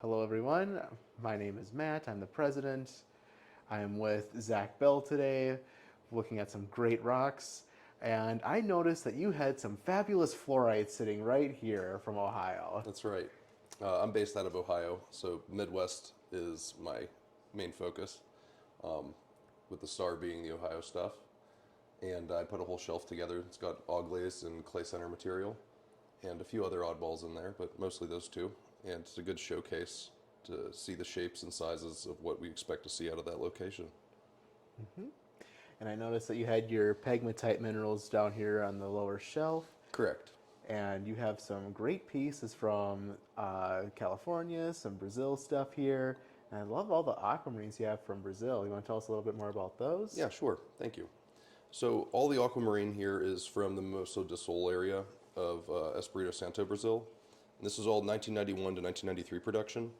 Hello, everyone. My name is Matt. I'm the president. I am with Zach Bell today, looking at some great rocks. And I noticed that you had some fabulous fluorites sitting right here from Ohio. That's right. I'm based out of Ohio, so Midwest is my main focus, with the star being the Ohio stuff. And I put a whole shelf together. It's got auglazed and clay center material and a few other oddballs in there, but mostly those two. And it's a good showcase to see the shapes and sizes of what we expect to see out of that location. And I noticed that you had your pegmatite minerals down here on the lower shelf. Correct. And you have some great pieces from California, some Brazil stuff here. And I love all the aquamarines you have from Brazil. You want to tell us a little bit more about those? Yeah, sure. Thank you. So all the aquamarine here is from the Moço de Sol area of Espírito Santo, Brazil. And this is all 1991 to 1993 production.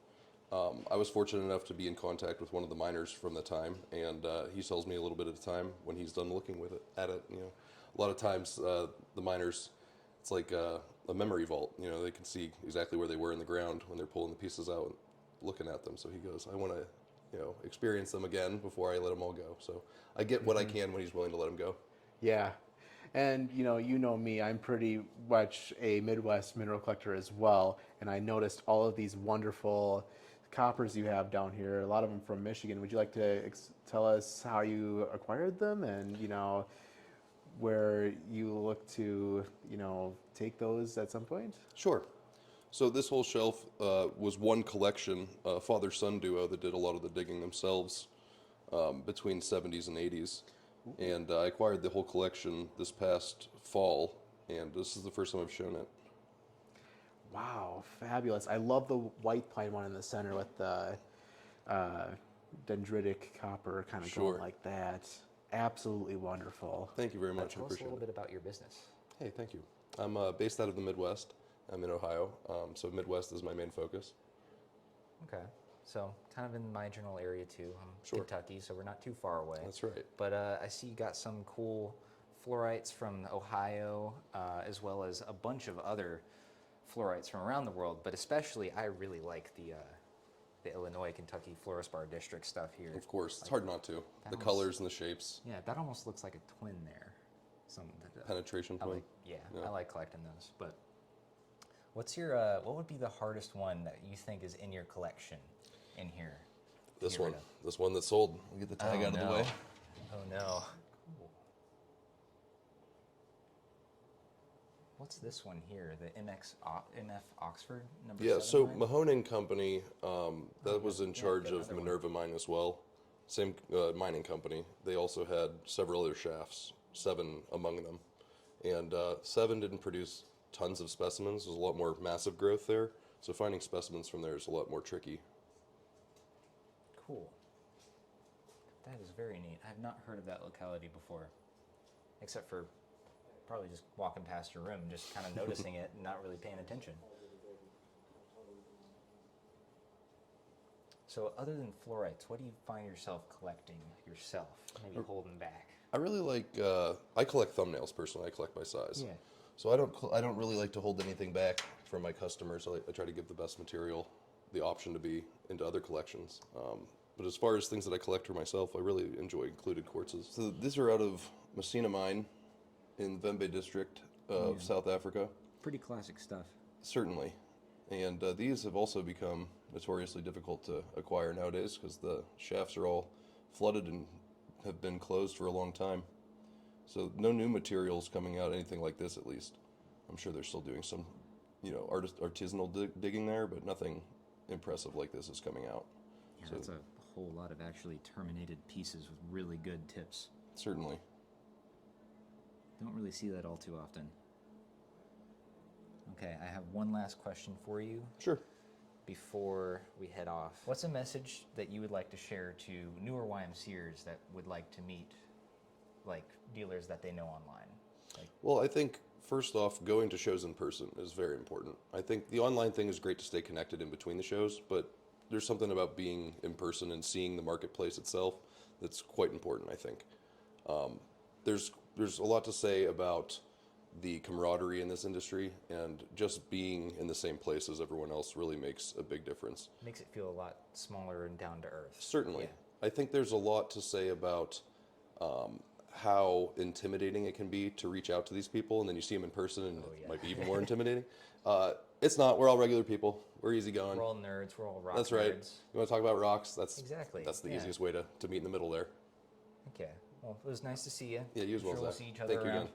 I was fortunate enough to be in contact with one of the miners from the time, and he sells me a little bit at a time when he's done looking at it. A lot of times the miners, it's like a memory vault. They can see exactly where they were in the ground when they're pulling the pieces out and looking at them. So he goes, I want to, experience them again before I let them all go. So I get what I can when he's willing to let them go. Yeah. And you know me, I'm pretty much a Midwest mineral collector as well. And I noticed all of these wonderful coppers you have down here, a lot of them from Michigan. Would you like to tell us how you acquired them and, where you look to, take those at some point? Sure. So this whole shelf was one collection, father-son duo that did a lot of the digging themselves between 70s and 80s. And I acquired the whole collection this past fall, and this is the first time I've shown it. Wow, fabulous. I love the white pine one in the center with the uh, dendritic copper kind of Sure. going like that. Absolutely wonderful. Thank you very much. I Tell us a appreciate little it. bit about your business. Hey, thank you. I'm based out of the Midwest. I'm in Ohio, so Midwest is my main focus. Okay. So, kind of in my general area too. I'm Sure. Kentucky, so we're not too far away. That's right. But I see you got some cool fluorites from Ohio, as well as a bunch of other fluorites from around the world. But especially, I really like the Illinois, Kentucky fluorspar district stuff here. Of course, it's Like, hard not to. that The almost- colors and the shapes, Yeah, that almost looks like a twin there. Some penetration I point. like. Yeah, Yeah. I like collecting those. But what's your what would be the hardest one that you think is in your collection in here? to This get rid one, of? this one that's sold. We'll get the tag Oh, out of the no. way. Oh no. Cool. What's this one here? The MF Oxford number Yeah, 7? so right? Mahone and Company, that was in yeah, charge got of another one. Minerva Mine as well. Same mining company. They also had several other shafts, 7 among them. And 7 didn't produce tons of specimens. There's a lot more massive growth there. So finding specimens from there is a lot more tricky. Cool. That is very neat. I have not heard of that locality before, except for probably just walking past your room, just kind of noticing it and not really paying attention. So, other than fluorites, what do you find yourself collecting yourself? Maybe holding back. I really like, I collect thumbnails personally. I collect by size. Yeah. So I don't really like to hold anything back from my customers. I try to give the best material the option to be into other collections. But as far as things that I collect for myself, I really enjoy included quartzes. So these are out of Messina Mine in Vembe district of South Africa. Pretty classic stuff. Certainly. And these have also become notoriously difficult to acquire nowadays because the shafts are all flooded and have been closed for a long time. So no new materials coming out, anything like this at least. I'm sure they're still doing some, artisanal digging there, but nothing impressive like this is coming out. Yeah, So- that's a whole lot of actually terminated pieces with really good tips. Certainly. Don't really see that all too often. Okay, I have one last question for you Sure. before we head off. What's a message that you would like to share to newer YMCers that would like to meet, like, dealers that they know online? Like, Well, I think first off, going to shows in person is very important. I think the online thing is great to stay connected in between the shows, but there's something about being in person and seeing the marketplace itself that's quite important, I think. There's a lot to say about the camaraderie in this industry, and just being in the same place as everyone else really makes a big difference. Makes it feel a lot smaller and down to earth. Certainly. Yeah. I think there's a lot to say about how intimidating it can be to reach out to these people, and then you see them in person, and it might be even more intimidating. It's not. We're all regular people. We're easygoing. We're all nerds. We're all rock That's right. nerds. You want to talk about rocks? Exactly. That's the Yeah. easiest way to meet in the middle there. Okay. Well, it was nice to see you. Yeah, you as well, Sure we'll Zach. see each other Thank you around. again.